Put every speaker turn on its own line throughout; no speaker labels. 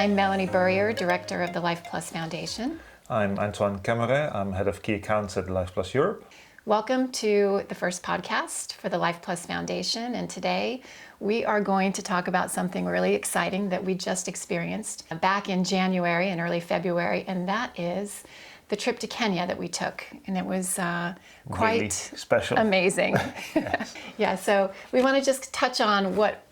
I'm Melanie Burrier, Director of the Lifeplus Foundation.
I'm Antoine Kemmere. I'm Head of Key Accounts at Lifeplus Europe.
Welcome to the first podcast for the Lifeplus Foundation, and today we are going to talk about something really exciting that we just experienced back in January and early February, and that is the trip to Kenya that we took, and it was quite
really special,
amazing.
Yes.
Yeah, so we want to just touch on what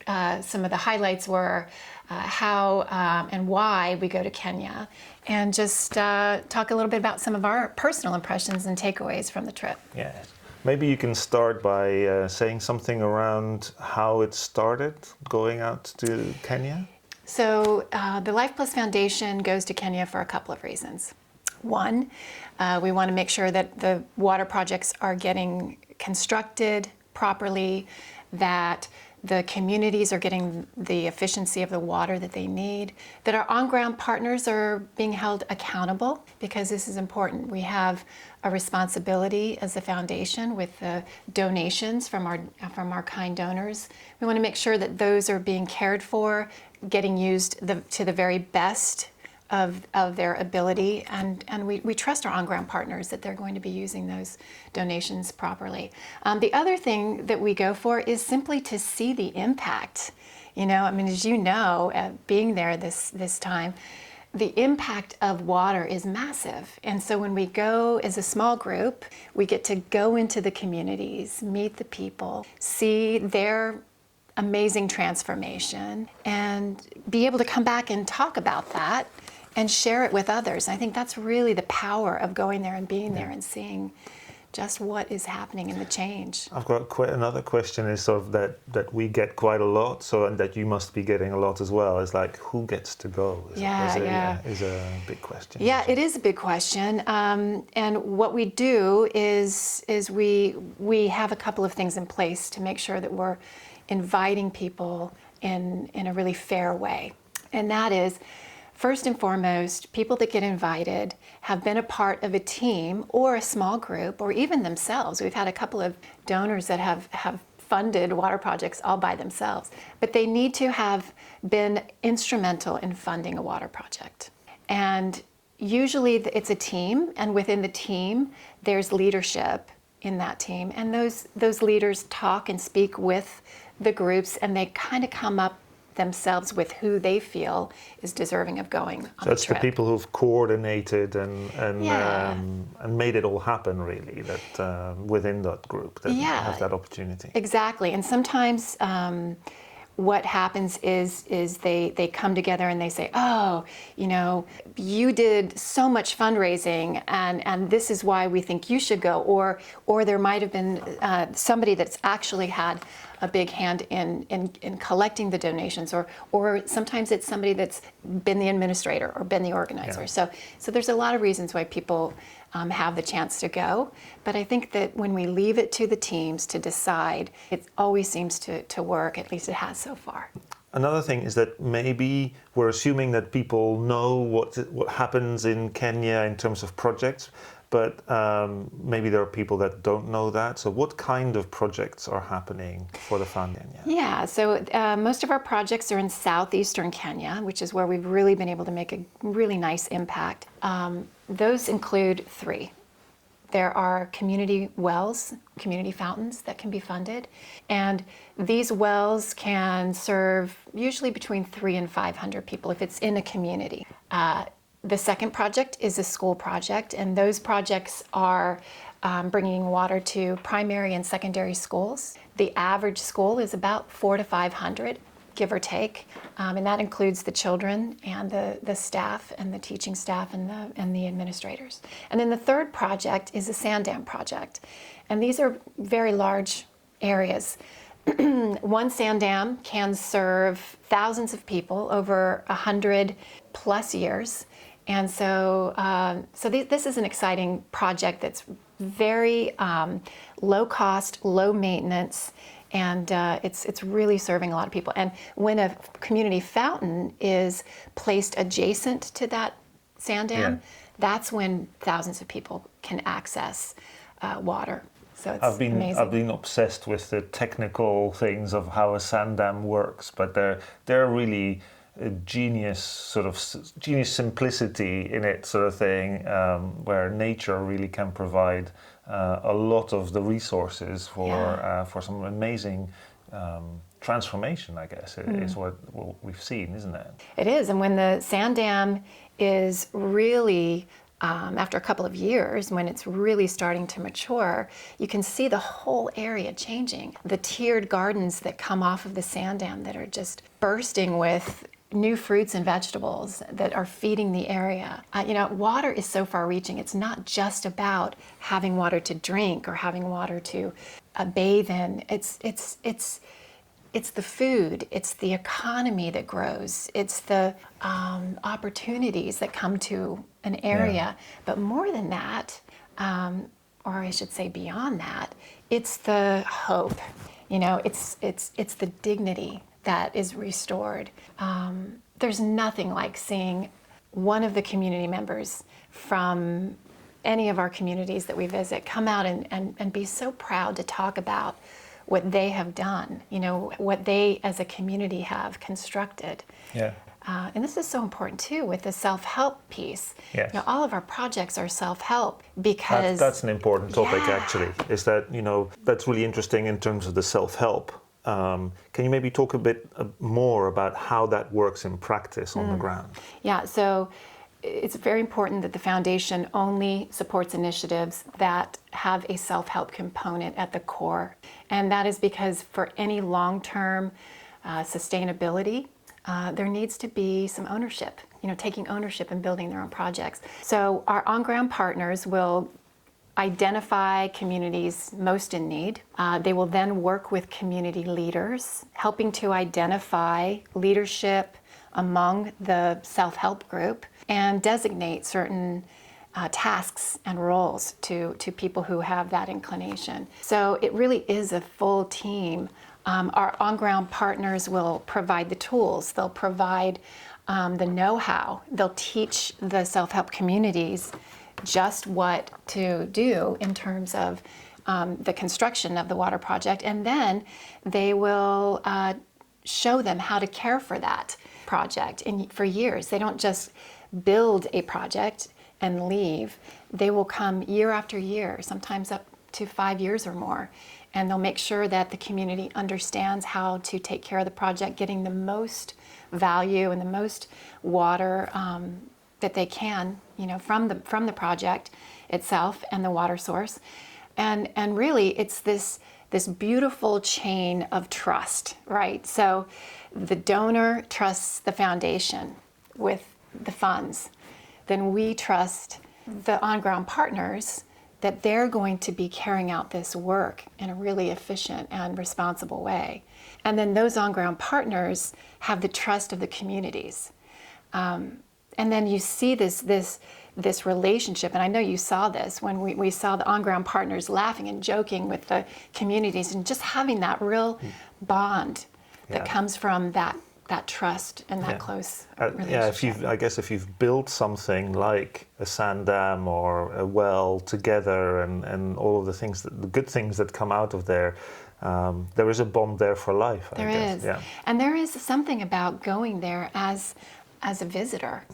some of the highlights were, how and why we go to Kenya, and just talk a little bit about some of our personal impressions and takeaways from the trip.
Yes. Maybe you can start by saying something around how it started going out to Kenya.
So the Lifeplus Foundation goes to Kenya for a couple of reasons. One, we want to make sure that the water projects are getting constructed properly, that the communities are getting the efficiency of the water that they need, that our on-ground partners are being held accountable, because this is important. We have a responsibility as a foundation with the donations from our kind donors. We want to make sure that those are being cared for, getting used to the very best of their ability, and we trust our on-ground partners that they're going to be using those donations properly. The other thing that we go for is simply to see the impact. You know, I mean, as you know, being there this time, the impact of water is massive. And so when we go as a small group, we get to go into the communities, meet the people, see their amazing transformation, and be able to come back and talk about that and share it with others. I think that's really the power of going there and being there and seeing just what is happening in the change.
I've got another question is sort of that we get quite a lot, and that you must be getting a lot as well, is like, who gets to go? Is a big question.
Yeah, it is a big question. And what we do is we have a couple of things in place to make sure that we're inviting people in a really fair way. And that is, first and foremost, people that get invited have been a part of a team or a small group or even themselves. We've had a couple of donors that have funded water projects all by themselves, but they need to have been instrumental in funding a water project. And usually it's a team, and within the team, there's leadership in that team. And those leaders talk and speak with the groups, and they kind of come up themselves with who they feel is deserving of going on the trip.
So it's the people who've coordinated and made it all happen, really, that within that group that have that opportunity.
Exactly. And sometimes what happens is they come together and they say, oh, you know, you did so much fundraising, and this is why we think you should go. Or there might have been somebody that's actually had a big hand in collecting the donations, or sometimes it's somebody that's been the administrator or been the organizer. Yeah. So there's a lot of reasons why people have the chance to go, but I think that when we leave it to the teams to decide, it always seems to work, at least it has so far.
Another thing is that maybe we're assuming that people know what happens in Kenya in terms of projects, but maybe there are people that don't know that. So what kind of projects are happening for the foundation?
Yeah, so most of our projects are in southeastern Kenya, which is where we've really been able to make a really nice impact. Those include three. There are community wells, community fountains that can be funded, and these wells can serve usually between 300 and 500 people if it's in a community. The second project is a school project, and those projects are bringing water to primary and secondary schools. The average school is about 400 to 500, give or take, and that includes the children and the staff and the teaching staff and the administrators. And then the third project is a sand dam project, and these are very large areas. One sand dam can serve thousands of people over 100 plus years. And so this is an exciting project that's very low cost, low maintenance, and it's really serving a lot of people. And when a community fountain is placed adjacent to that sand dam, that's when thousands of people can access water. So it's amazing.
I've been obsessed with the technical things of how a sand dam works, but they're really a genius genius simplicity in it, sort of thing, where nature really can provide a lot of the resources for some amazing transformation, I guess, is what we've seen, isn't it?
It is, and when the sand dam is really, after a couple of years, when it's really starting to mature, you can see the whole area changing. The tiered gardens that come off of the sand dam that are just bursting with new fruits and vegetables that are feeding the area. Water is so far-reaching. It's not just about having water to drink or having water to bathe in. It's the food, it's the economy that grows, it's the opportunities that come to an area. But more than that, or I should say beyond that, it's the hope. It's the dignity that is restored. There's nothing like seeing one of the community members from any of our communities that we visit come out and be so proud to talk about what they have done, what they as a community have constructed.
Yeah.
And this is so important too with the self-help piece.
Yes.
All of our projects are self-help because
that's an important topic, actually, is that, that's really interesting in terms of the self-help. Can you maybe talk a bit more about how that works in practice on the ground?
Yeah, so it's very important that the foundation only supports initiatives that have a self-help component at the core. And that is because for any long-term sustainability, there needs to be some ownership, taking ownership and building their own projects. So our on-ground partners will identify communities most in need. They will then work with community leaders, helping to identify leadership among the self-help group and designate certain tasks and roles to people who have that inclination. So it really is a full team. Our on-ground partners will provide the tools, they'll provide the know-how, they'll teach the self-help communities just what to do in terms of the construction of the water project, and then they will show them how to care for that project for years. They don't just build a project and leave. They will come year after year, sometimes up to 5 years or more, and they'll make sure that the community understands how to take care of the project, getting the most value and the most water that they can, from the project itself and the water source. And really it's this beautiful chain of trust, right? So the donor trusts the foundation with the funds. Then we trust the on-ground partners that they're going to be carrying out this work in a really efficient and responsible way. And then those on-ground partners have the trust of the communities. And then you see this relationship, and I know you saw this when we saw the on-ground partners laughing and joking with the communities and just having that real bond that comes from that trust and that close relationship.
If you've built something like a sand dam or a well together and all of the good things that come out of there, there is a bond there for life.
There is. Yeah. And there is something about going there as a visitor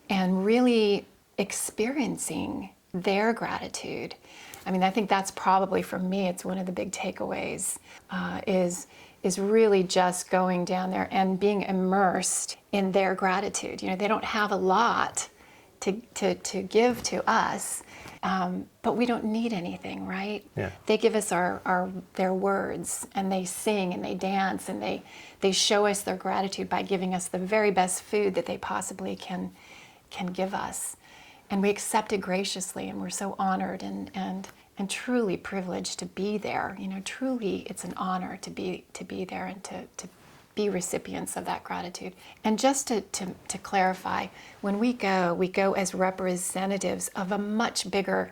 and really experiencing their gratitude. I mean, I think that's probably, for me, it's one of the big takeaways, is really just going down there and being immersed in their gratitude. They don't have a lot to give to us, but we don't need anything, right?
Yeah.
They give us their words, and they sing and they dance, and they show us their gratitude by giving us the very best food that they possibly can give us. And we accept it graciously, and we're so honored and truly privileged to be there. Truly it's an honor to be there and to be recipients of that gratitude. And just to clarify, when we go as representatives of a much bigger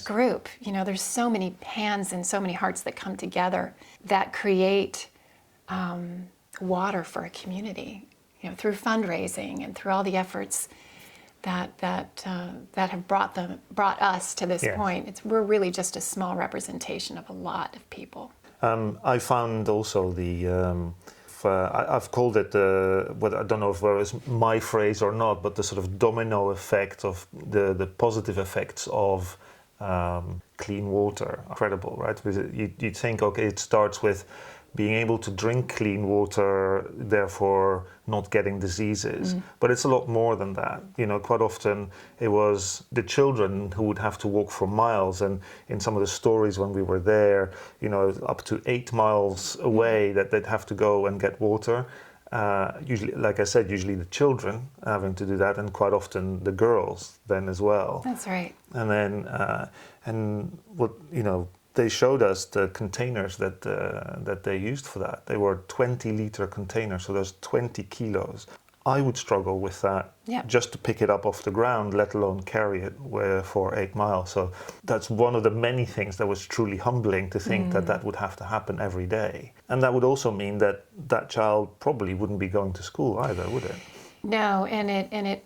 group. There's so many hands and so many hearts that come together that create water for a community, through fundraising and through all the efforts that have brought us to this point. We're really just a small representation of a lot of people.
I found also the I've called it well, I don't know if it was my phrase or not, but the sort of domino effect of the positive effects of clean water. Incredible, right? Because you think, okay, it starts with being able to drink clean water, therefore not getting diseases. But it's a lot more than that. You know, quite often it was the children who would have to walk for miles, and in some of the stories when we were there, you know, up to 8 miles away that they'd have to go and get water. Usually, like I said, usually the children having to do that, and quite often the girls then as well.
That's right.
And then, and what, you know, they showed us the containers that they used for that. They were 20-liter containers, so there's 20 kilos. I would struggle with that, just to pick it up off the ground, let alone carry it for 8 miles. So that's one of the many things that was truly humbling to think that would have to happen every day. And that would also mean that that child probably wouldn't be going to school either, would it?
No, and it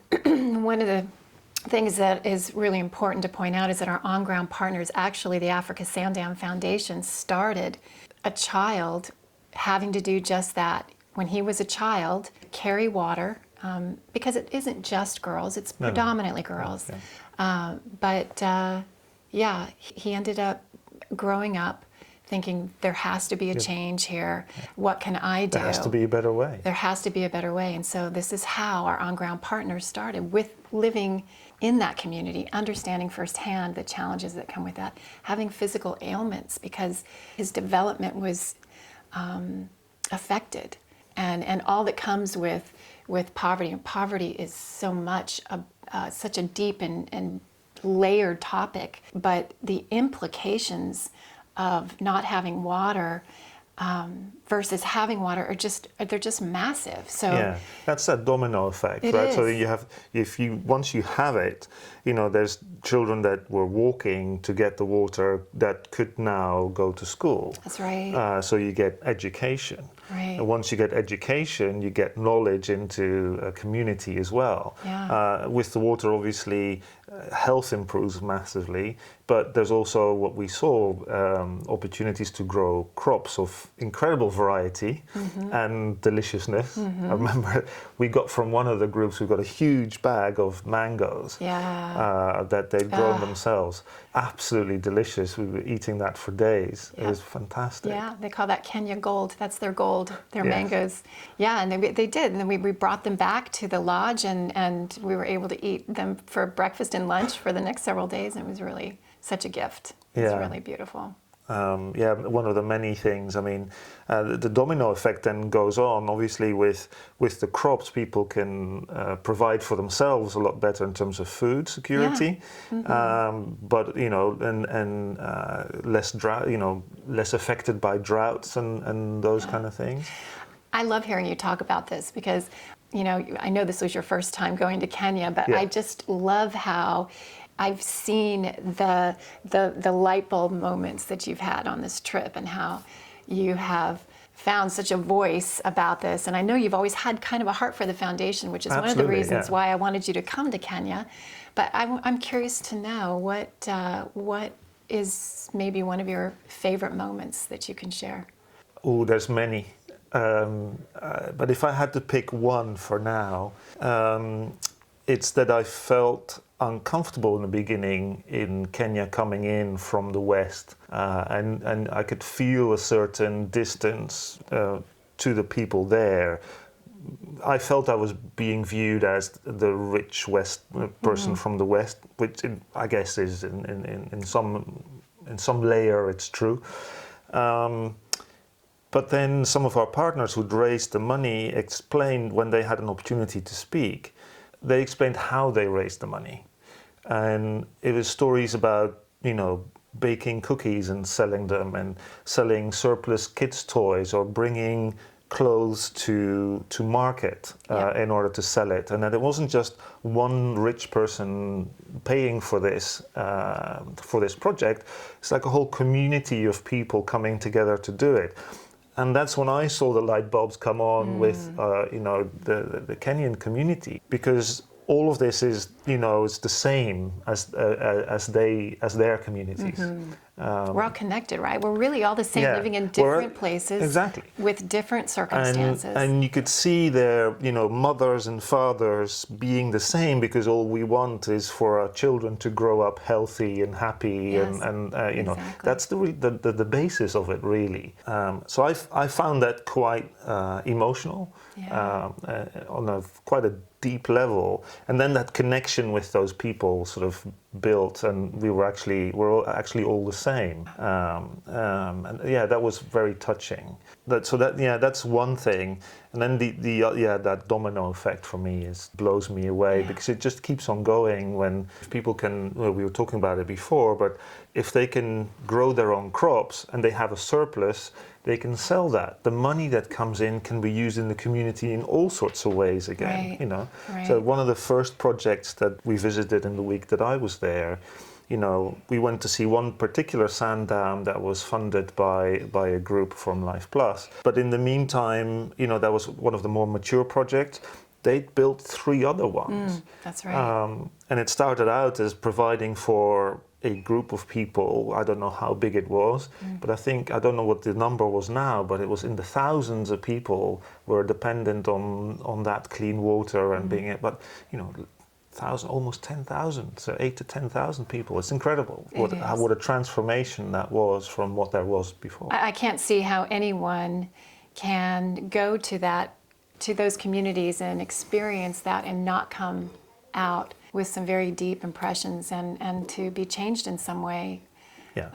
one of the things that is really important to point out is that our on-ground partners, actually the Africa Sandown Foundation, started a child having to do just that. When he was a child, carry water, because it isn't just girls, it's predominantly girls. He ended up growing up thinking there has to be a change here. What can I do?
There has to be a better way.
There has to be a better way. And so this is how our on-ground partners started, with living in that community, understanding firsthand the challenges that come with that, having physical ailments because his development was affected, and all that comes with poverty. And poverty is so much such a deep and layered topic, but the implications of not having water versus having water they're just massive. So
that's that domino effect, right? So you have, once you have it, you know, there's children that were walking to get the water that could now go to school.
That's right.
So you get education.
Right.
And once you get education, you get knowledge into a community as well. With the water, obviously, health improves massively, but there's also what we saw, opportunities to grow crops of incredible variety and deliciousness. I remember we got from one of the groups, we got a huge bag of mangoes that they'd grown themselves. Absolutely delicious. We were eating that for days. It was fantastic.
Yeah, they call that Kenya gold. That's their gold, their mangoes. Yeah, and they did. And then we brought them back to the lodge, and we were able to eat them for breakfast and lunch for the next several days. And it was really such a gift. It was really beautiful.
One of the many things. I mean, the domino effect then goes on. Obviously, with the crops, people can provide for themselves a lot better in terms of food security. But you know, and less drought. You know, less affected by droughts and those kind of things.
I love hearing you talk about this because, you know, I know this was your first time going to Kenya, but I just love how I've seen the light bulb moments that you've had on this trip, and how you have found such a voice about this. And I know you've always had kind of a heart for the foundation, which is one of the reasons why I wanted you to come to Kenya. But I'm curious to know what is maybe one of your favorite moments that you can share.
Oh, there's many. But if I had to pick one for now, it's that I felt uncomfortable in the beginning in Kenya, coming in from the west, and I could feel a certain distance to the people there. I felt I was being viewed as the rich West person from the West, which I guess is in some layer it's true. But then some of our partners who'd raised the money explained, when they had an opportunity to speak, they explained how they raised the money. And it was stories about, you know, baking cookies and selling them, and selling surplus kids' toys, or bringing clothes to market in order to sell it. And that it wasn't just one rich person paying for this project. It's like a whole community of people coming together to do it. And that's when I saw the light bulbs come on with, you know, the Kenyan community, because all of this is, you know, it's the same as their communities.
We're all connected, right? We're really all the same,
Yeah,
living in
we're-
different places,
exactly.
with different circumstances.
And you could see their, mothers and fathers being the same, because all we want is for our children to grow up healthy and happy,
Yes,
and
exactly.
that's the basis of it, really. So I found that quite emotional,
Yeah.
on quite a deep level, and then that connection with those people sort of built, and we're actually all the same, and that was very touching. That's one thing, and then that domino effect for me blows me away, because it just keeps on going. When people can, well, we were talking about it before, but if they can grow their own crops and they have a surplus, they can sell that. The money that comes in can be used in the community in all sorts of ways again.
Right. Right.
So one of the first projects that we visited in the week that I was there, we went to see one particular sand dam that was funded by a group from Lifeplus. But in the meantime, that was one of the more mature projects. They built 3 other ones.
That's right.
And it started out as providing for a group of people. I don't know how big it was, but I don't know what the number was now, but it was in the thousands of people were dependent on that clean water and being it. But almost 10,000, so 8 to 10,000 people. It's incredible what a transformation that was from what there was before.
I can't see how anyone can go to those communities and experience that and not come out with some very deep impressions and to be changed in some way.
Yeah.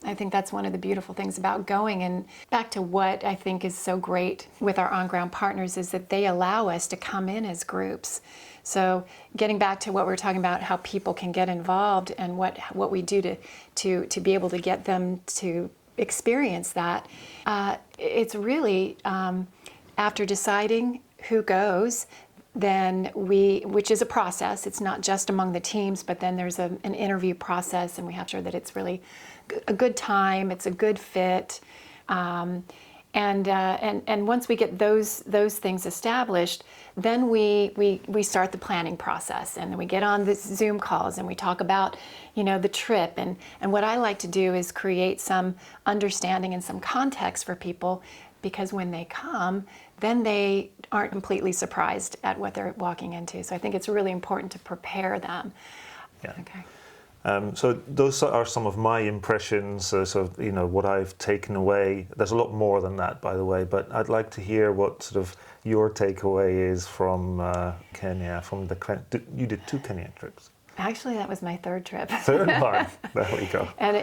I think that's one of the beautiful things about going. And back to what I think is so great with our on-ground partners is that they allow us to come in as groups. So getting back to what we were talking about, how people can get involved and what we do to be able to get them to experience that, it's really after deciding who goes, then which is a process. It's not just among the teams, but then there's an interview process, and we have to ensure that it's really a good time, it's a good fit, and once we get those things established, then we start the planning process, and then we get on the Zoom calls and we talk about the trip, and what I like to do is create some understanding and some context for people, because when they come, then they aren't completely surprised at what they're walking into. So I think it's really important to prepare them.
Yeah.
Okay.
So those are some of my impressions, what I've taken away. There's a lot more than that, by the way, but I'd like to hear what sort of your takeaway is from Kenya. You did 2 Kenya trips.
Actually, that was my 3rd trip.
3rd one. There we go.
And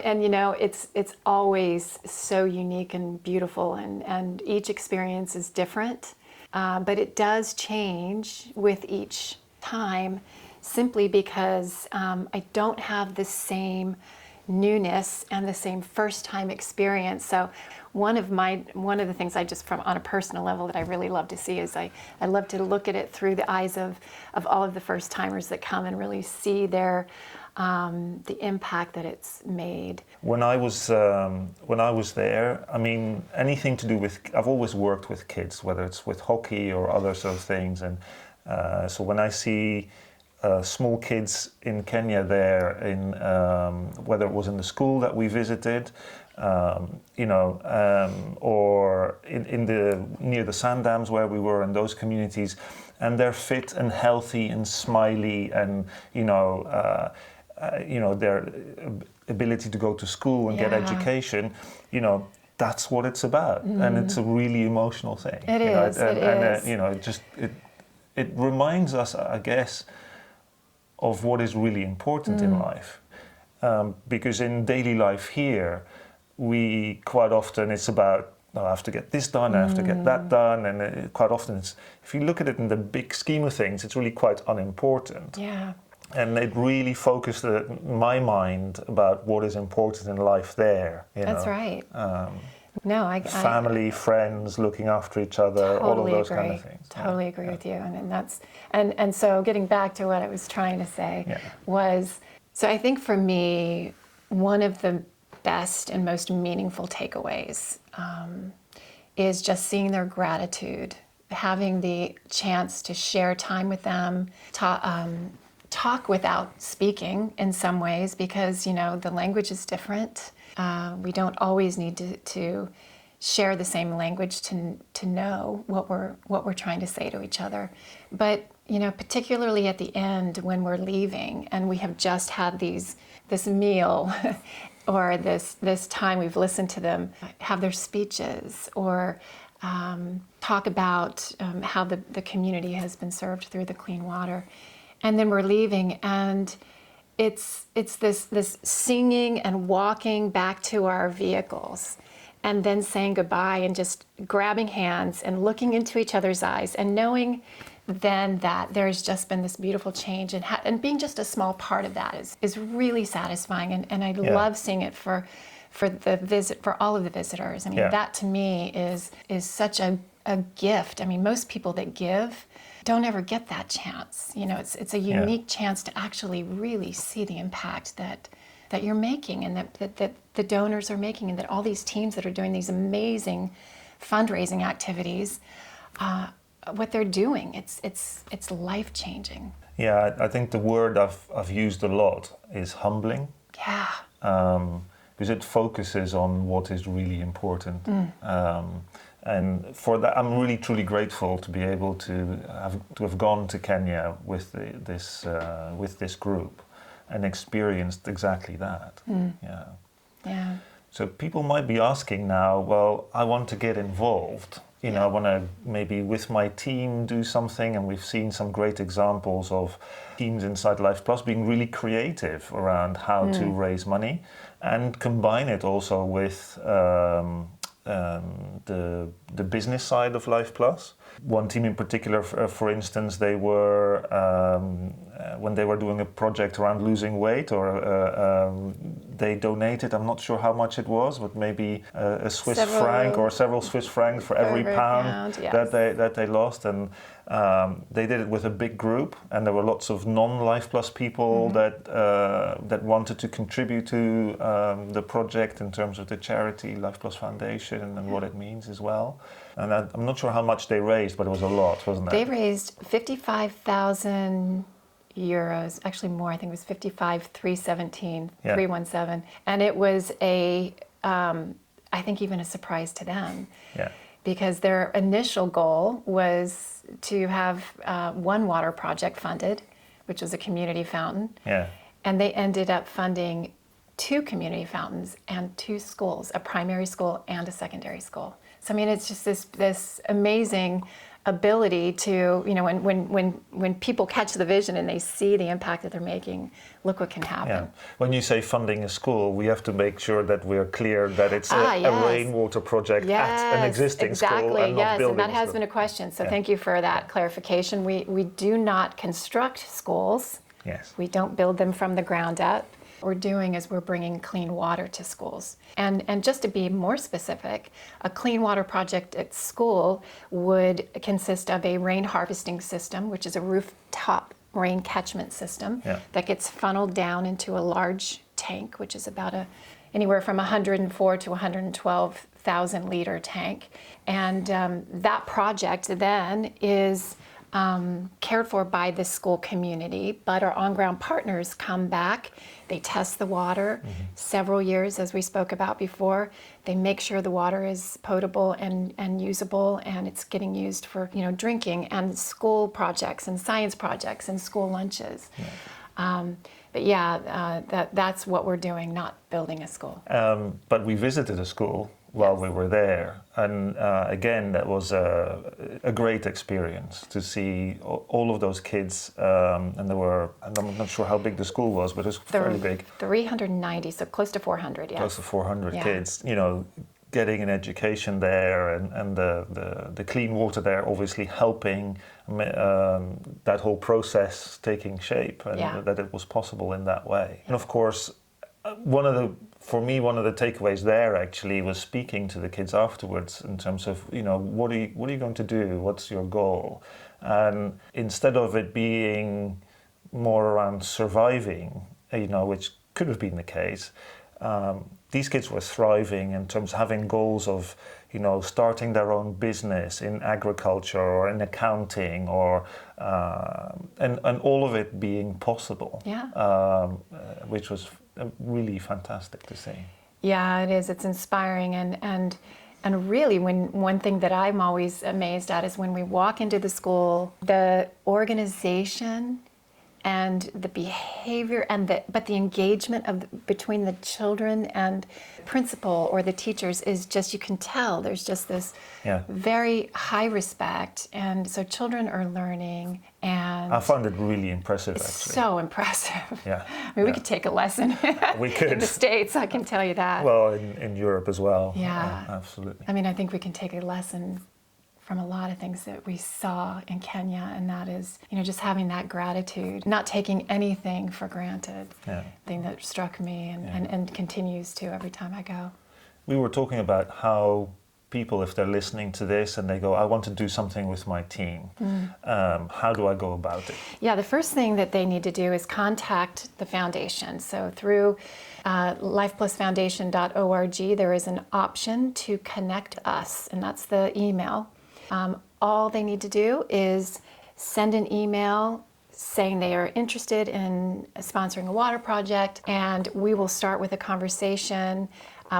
it's always so unique and beautiful, and each experience is different, but it does change with each time, simply because I don't have the same newness and the same first time experience. So one of the things I just, from on a personal level, that I really love to see is I love to look at it through the eyes of all of the first timers that come and really see the impact that it's made.
When I was there, I mean, anything to do with, I've always worked with kids, whether it's with hockey or other sort of things, and so when I see small kids in Kenya there, in whether it was in the school that we visited, or in the near the sand dams where we were in those communities, and they're fit and healthy and smiley, and their ability to go to school and get education, that's what it's about, and it's a really emotional thing.
It is.
It reminds us, I guess, of what is really important in life, because in daily life here, we quite often it's about, I have to get this done, I have to get that done, and quite often if you look at it in the big scheme of things, it's really quite unimportant.
Yeah.
And it really focused my mind about what is important in life there.
That's right.
Family, friends, looking after each other,
totally
all of those
agree.
kind of things.
Totally agree with you, and so getting back to what I was trying to say was, so I think for me, one of the best and most meaningful takeaways is just seeing their gratitude, having the chance to share time with them, talk without speaking in some ways because, the language is different. We don't always need to share the same language to know what we're trying to say to each other. But, particularly at the end when we're leaving and we have just had this meal or this time we've listened to them have their speeches or talk about how the community has been served through the clean water. And then we're leaving and it's this singing and walking back to our vehicles and then saying goodbye and just grabbing hands and looking into each other's eyes and knowing then that there's just been this beautiful change and being just a small part of that is really satisfying and I love seeing it for all of the visitors. I mean, that to me is such a gift. I mean, most people that give don't ever get that chance. It's a unique chance to actually really see the impact that you're making and that the donors are making and that all these teams that are doing these amazing fundraising activities, what they're doing, it's life-changing.
Yeah, I think the word I've used a lot is humbling.
Yeah.
Because it focuses on what is really important. And for that, I'm really truly grateful to be able to have gone to Kenya with this group and experienced exactly that.
Yeah.
So people might be asking now, well, I want to get involved. I want to maybe with my team do something, and we've seen some great examples of teams inside Lifeplus being really creative around how to raise money and combine it also with the business side of Lifeplus. One team in particular, for instance, they were when they were doing a project around losing weight, or they donated. I'm not sure how much it was, but maybe a Swiss franc or several Swiss francs for every pound that they lost, and they did it with a big group, and there were lots of non-Lifeplus people that wanted to contribute to the project in terms of the charity Lifeplus Foundation and what it means as well. And I'm not sure how much they raised, but it was a lot, wasn't it?
They raised 55,000 euros, actually more. I think it was 317, and it was I think even a surprise to them.
Yeah.
Because their initial goal was to have one water project funded, which was a community fountain.
Yeah.
And they ended up funding 2 community fountains and 2 schools, a primary school and a secondary school. So I mean, it's just this amazing ability to, when people catch the vision and they see the impact that they're making, look what can happen.
Yeah. When you say funding a school, we have to make sure that we're clear that it's a rainwater project at an existing school and not building.
And that has been a question. So thank you for that clarification. We do not construct schools.
Yes.
We don't build them from the ground up. What we're doing is we're bringing clean water to schools. And just to be more specific, a clean water project at school would consist of a rain harvesting system, which is a rooftop rain catchment system that gets funneled down into a large tank, which is about anywhere from 104 to 112,000 liter tank. And that project then is cared for by the school community, but our on-ground partners come back, they test the water several years, as we spoke about before. They make sure the water is potable and usable, and it's getting used for drinking and school projects and science projects and school lunches. But that's what we're doing, not building a school.
But we visited a school while we were there, and again, that was a great experience to see all of those kids, and there were, and I'm not sure how big the school was, but it was fairly big.
390, so close to 400, yes.
Close to 400 kids, getting an education there, and the clean water there obviously helping that whole process taking shape, and that it was possible in that way. And of course, for me, one of the takeaways there actually was speaking to the kids afterwards in terms of, what are you going to do? What's your goal? And instead of it being more around surviving, which could have been the case, these kids were thriving in terms of having goals of, starting their own business in agriculture or in accounting, or and all of it being possible.
Yeah.
Which was really fantastic to see.
Yeah, it is. It's inspiring, and really, one thing that I'm always amazed at is when we walk into the school, the organization and the behavior but the engagement between the children and principal or the teachers is just, you can tell there's just this very high respect, and so children are learning, and
I found it really impressive,
it's
actually.
so impressive.
Yeah.
I mean, we could take a lesson
We could.
in the States, I can tell you that.
Well, in Europe as well.
Yeah.
Absolutely.
I mean, I think we can take a lesson from a lot of things that we saw in Kenya, and that is, just having that gratitude, not taking anything for granted.
Yeah.
Thing that struck me and continues to every time I go.
We were talking about how people, if they're listening to this and they go, I want to do something with my team, how do I go about it?
Yeah, the first thing that they need to do is contact the foundation. So through lifeplusfoundation.org, there is an option to connect us, and that's the email. All they need to do is send an email saying they are interested in sponsoring a water project, and we will start with a conversation.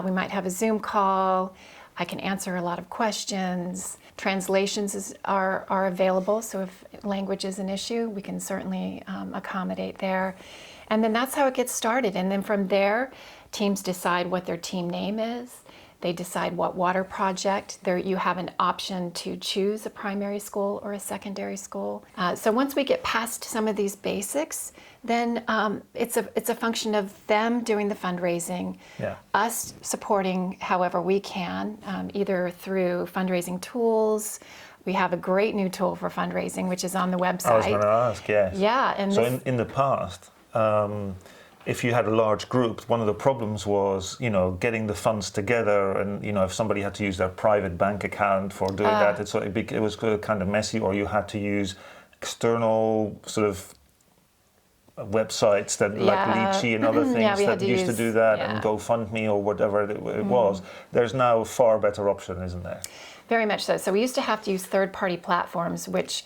We might have a Zoom call. I can answer a lot of questions. Translations are available, so if language is an issue, we can certainly accommodate there. And then that's how it gets started. And then from there, teams decide what their team name is. They decide what water project. There, you have an option to choose a primary school or a secondary school. So once we get past some of these basics, then it's a function of them doing the fundraising, us supporting however we can, either through fundraising tools. We have a great new tool for fundraising, which is on the website.
I was going to ask, yes.
Yeah, and
so in the past, if you had a large group, one of the problems was, getting the funds together, and if somebody had to use their private bank account for doing that, it was kind of messy, or you had to use external sort of websites that like Lychee and other things that used to do that, and GoFundMe or whatever it was. There's now a far better option, isn't there?
Very much so. So we used to have to use third-party platforms, which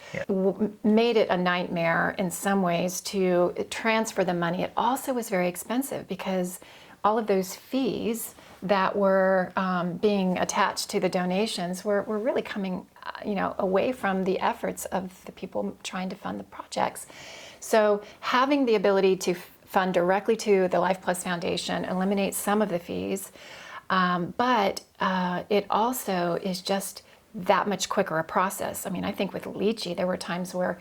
made it a nightmare in some ways to transfer the money. It also was very expensive because all of those fees that were being attached to the donations were really coming, away from the efforts of the people trying to fund the projects. So having the ability to fund directly to the Lifeplus Foundation eliminates some of the fees. But it also is just that much quicker a process. I mean, I think with Lychee, there were times where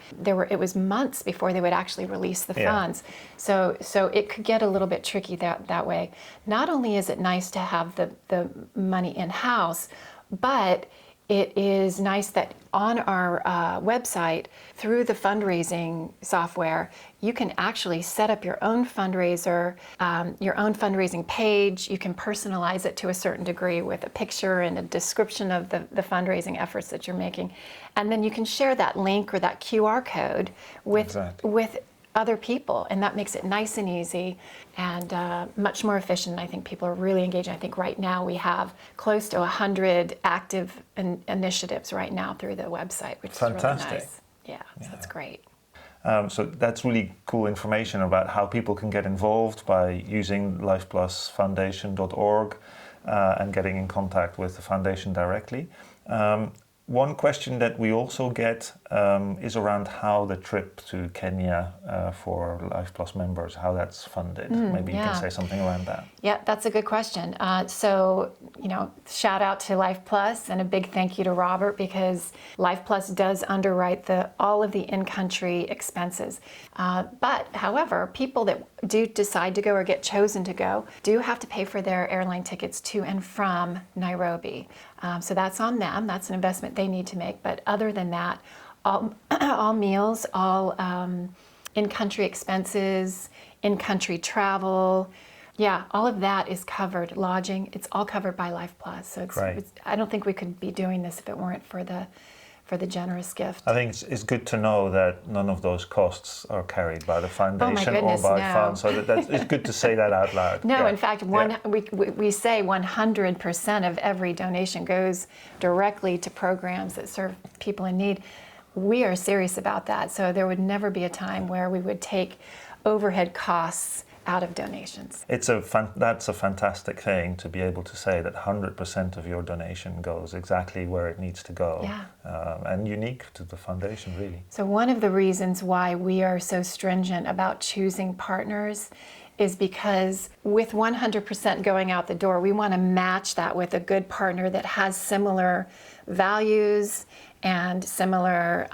it was months before they would actually release the funds. So it could get a little bit tricky that way. Not only is it nice to have the money in-house, but it is nice that on our website, through the fundraising software, you can actually set up your own fundraiser, your own fundraising page. You can personalize it to a certain degree with a picture and a description of the fundraising efforts that you're making. And then you can share that link or that QR code with other people, and that makes it nice and easy and much more efficient. I think people are really engaged. I think right now we have close to 100 active initiatives right now through the website, which is really nice. Yeah, so that's great.
So that's really cool information about how people can get involved by using lifeplusfoundation.org and getting in contact with the foundation directly. One question that we also get is around how the trip to Kenya for Lifeplus members, how that's funded. Maybe you can say something around that.
Yeah, that's a good question. So, shout out to Lifeplus and a big thank you to Robert, because Lifeplus does underwrite all of the in-country expenses. But, however, people that do decide to go or get chosen to go do have to pay for their airline tickets to and from Nairobi. So that's on them. That's an investment they need to make. But other than that, all meals, all in-country expenses, in-country travel, all of that is covered. Lodging, it's all covered by Lifeplus. So I don't think we could be doing this if it weren't for for the generous gift.
I think it's good to know that none of those costs are carried by the foundation
goodness,
or by
no.
funds. So it's good to say that out loud.
No,
Yeah.
in fact, we say 100% of every donation goes directly to programs that serve people in need. We are serious about that. So there would never be a time where we would take overhead costs out of donations.
That's a fantastic thing to be able to say that 100% of your donation goes exactly where it needs to go.
Yeah.
And unique to the foundation, really.
So one of the reasons why we are so stringent about choosing partners is because with 100% going out the door, we want to match that with a good partner that has similar values and similar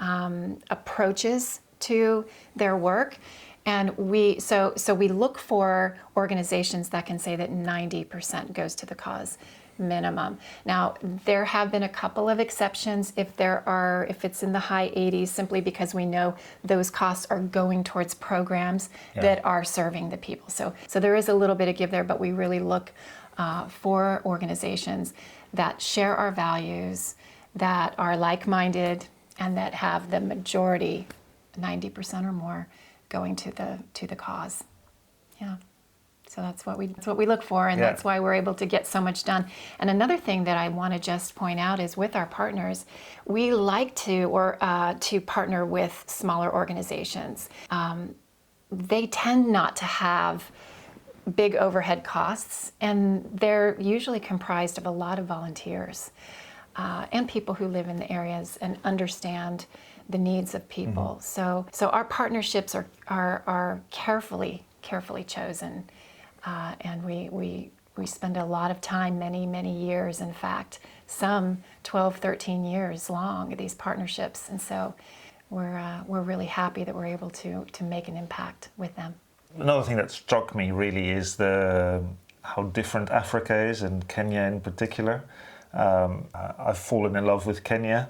approaches to their work. And we look for organizations that can say that 90% goes to the cause minimum. Now, there have been a couple of exceptions if it's in the high 80s, simply because we know those costs are going towards programs that are serving the people. So there is a little bit of give there, but we really look for organizations that share our values, that are like-minded, and that have the majority, 90% or more, going to the cause. Yeah. So that's what we look for, and that's why we're able to get so much done. And another thing that I want to just point out is with our partners, we like to partner with smaller organizations. They tend not to have big overhead costs, and they're usually comprised of a lot of volunteers and people who live in the areas and understand the needs of people. Mm-hmm. So our partnerships are carefully chosen, and we spend a lot of time, many years, in fact, some 12, 13 years long, these partnerships, and so we're really happy that we're able to make an impact with them.
Another thing that struck me really is how different Africa is, and Kenya in particular. I've fallen in love with Kenya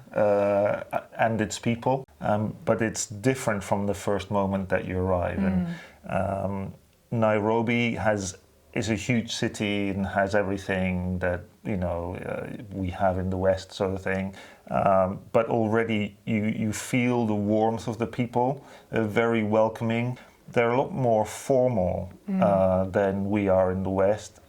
and its people, but it's different from the first moment that you arrive. And Nairobi is a huge city and has everything that we have in the West, sort of thing. But already you feel the warmth of the people, very welcoming. They're a lot more formal than we are in the West.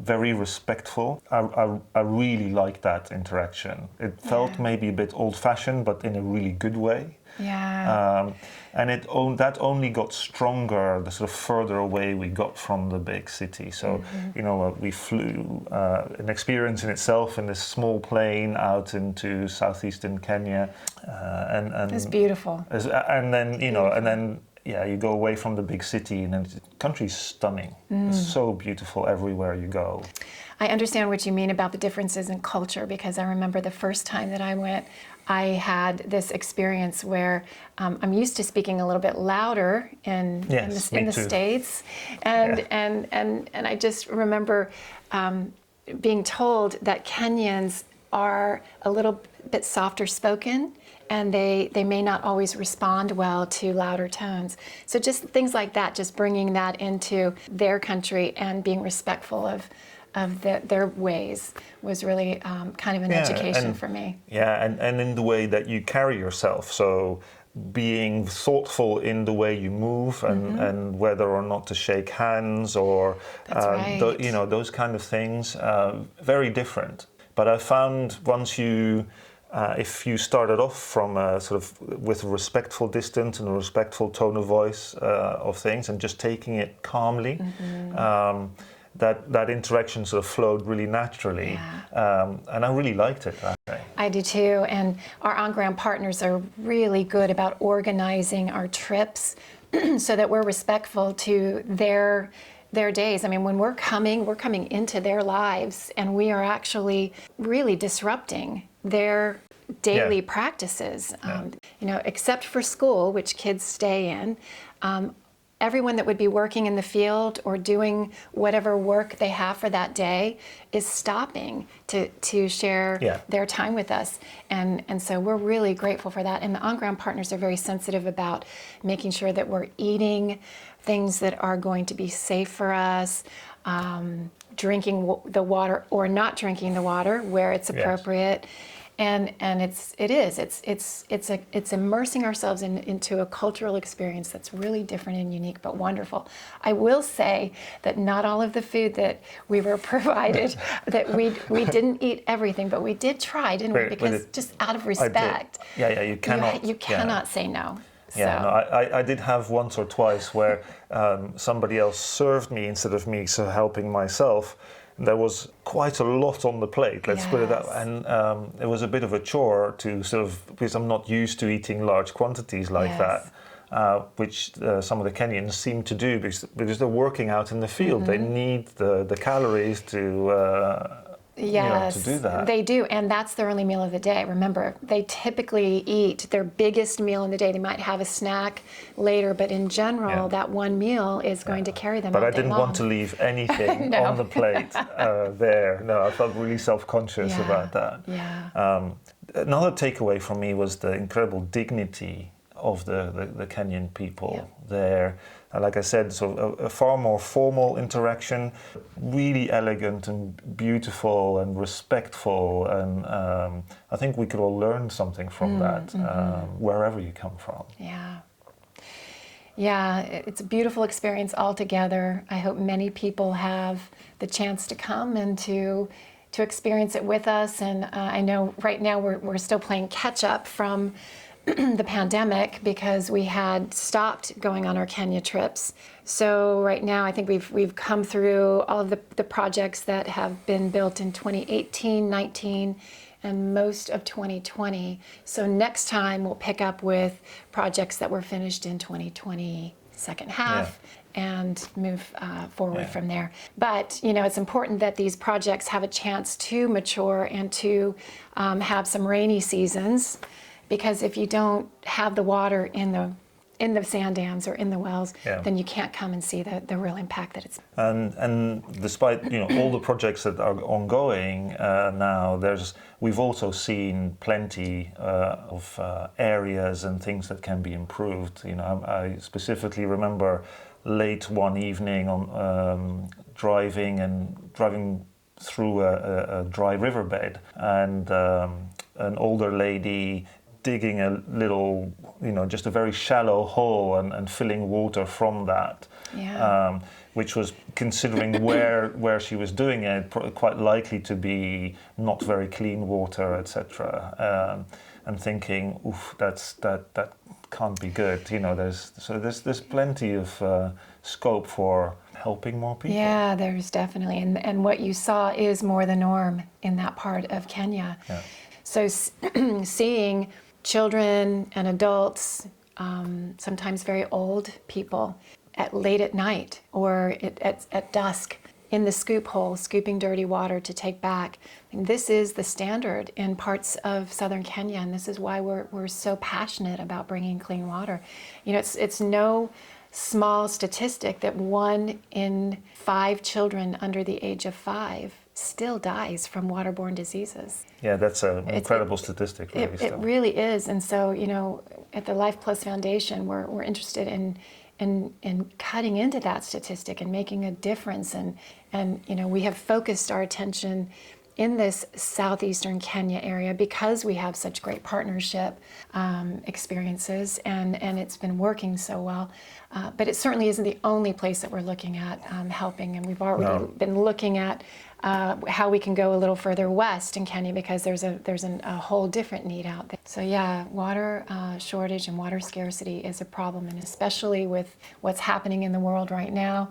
Very respectful. I really liked that interaction. It felt maybe a bit old-fashioned, but in a really good way.
Yeah.
And that only got stronger the sort of further away we got from the big city. So, we flew, an experience in itself, in this small plane out into southeastern Kenya, and
It's beautiful.
And then. Yeah, you go away from the big city, and the country's stunning. It's so beautiful everywhere you go.
I understand what you mean about the differences in culture, because I remember the first time that I went, I had this experience where I'm used to speaking a little bit louder in the States, and I just remember being told that Kenyans are a little bit softer spoken, and they may not always respond well to louder tones. So just things like that, just bringing that into their country and being respectful of their ways was really kind of an education for me.
Yeah, and in the way that you carry yourself. So being thoughtful in the way you move, and whether or not to shake hands, or those kind of things, very different. But I found once if you started off from with a respectful distance and a respectful tone of voice of things, and just taking it calmly, that interaction sort of flowed really naturally, and I really liked it.
I do too, and our on-ground partners are really good about organizing our trips so that we're respectful to their days. I mean, when we're coming into their lives, and we are actually really disrupting their daily practices. Except for school, which kids stay in, everyone that would be working in the field or doing whatever work they have for that day is stopping to share their time with us. And so we're really grateful for that. And the on-ground partners are very sensitive about making sure that we're eating things that are going to be safe for us, drinking the water or not drinking the water where it's appropriate. And it's immersing ourselves into a cultural experience that's really different and unique, but wonderful. I will say that not all of the food that we were provided, that we didn't eat everything, but we did try, didn't we? Because just out of respect,
you cannot.
You cannot say no.
Yeah,
So.
no, I did have once or twice where somebody else served me instead of me, so helping myself. There was quite a lot on the plate, let's put it that way. And it was a bit of a chore to sort of, because I'm not used to eating large quantities like that, which some of the Kenyans seem to do because they're working out in the field. They need the calories to... to do that.
They do, and that's their only meal of the day. Remember, they typically eat their biggest meal in the day. They might have a snack later, but in general, that one meal is going to carry them all day long.
But I didn't want to leave anything on the plate there. No, I felt really self-conscious about that.
Yeah.
Another takeaway from me was the incredible dignity of the Kenyan people there. Like I said, so a far more formal interaction, really elegant and beautiful and respectful, and I think we could all learn something from that, wherever you come from.
Yeah, it's a beautiful experience altogether. I hope many people have the chance to come and to experience it with us. And I know right now we're still playing catch up from the pandemic because we had stopped going on our Kenya trips. So right now I think we've come through all of the projects that have been built in 2018, 19, and most of 2020. So next time we'll pick up with projects that were finished in 2020 second half. And move forward from there. But it's important that these projects have a chance to mature and to have some rainy seasons. Because if you don't have the water in the sand dams or in the wells, then you can't come and see the real impact that it's.
And despite all the projects that are ongoing now, we've also seen plenty of areas and things that can be improved. I specifically remember late one evening on driving through a dry riverbed, and an older lady digging a little, just a very shallow hole and filling water from that, which was, considering where she was doing it, quite likely to be not very clean water, etc. And thinking, oof, that can't be good. There's plenty of scope for helping more people.
Yeah, there's definitely, and what you saw is more the norm in that part of Kenya.
Yeah.
So seeing children and adults, sometimes very old people, late at night or at dusk in the scoop hole, scooping dirty water to take back. This is the standard in parts of southern Kenya, and this is why we're so passionate about bringing clean water. It's no small statistic that 1 in 5 children under the age of 5 still dies from waterborne diseases.
Yeah, that's an incredible statistic. Really,
it really is. And so, at the Lifeplus Foundation, we're interested in cutting into that statistic and making a difference. And we have focused our attention in this southeastern Kenya area because we have such great partnership experiences, and it's been working so well. But it certainly isn't the only place that we're looking at helping, and we've already been looking at how we can go a little further west in Kenya because there's a whole different need out there. So water shortage and water scarcity is a problem, and especially with what's happening in the world right now,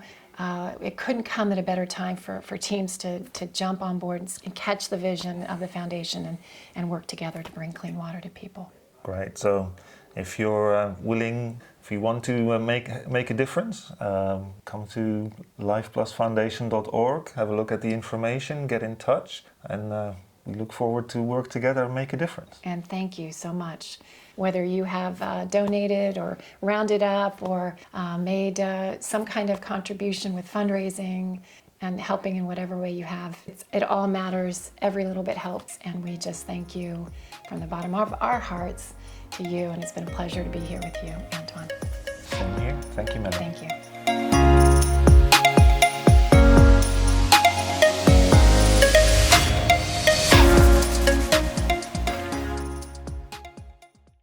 it couldn't come at a better time for teams to jump on board and catch the vision of the foundation and work together to bring clean water to people.
Great. So if you're willing, if you want to make a difference, come to lifeplusfoundation.org, have a look at the information, get in touch, and we look forward to work together and make a difference.
And thank you so much. Whether you have donated or rounded up or made some kind of contribution with fundraising and helping in whatever way you have, it all matters. Every little bit helps. And we just thank you from the bottom of our hearts to you. And it's been a pleasure to be here with you, Antoine.
Same here. Thank you, Melanie.
Thank you.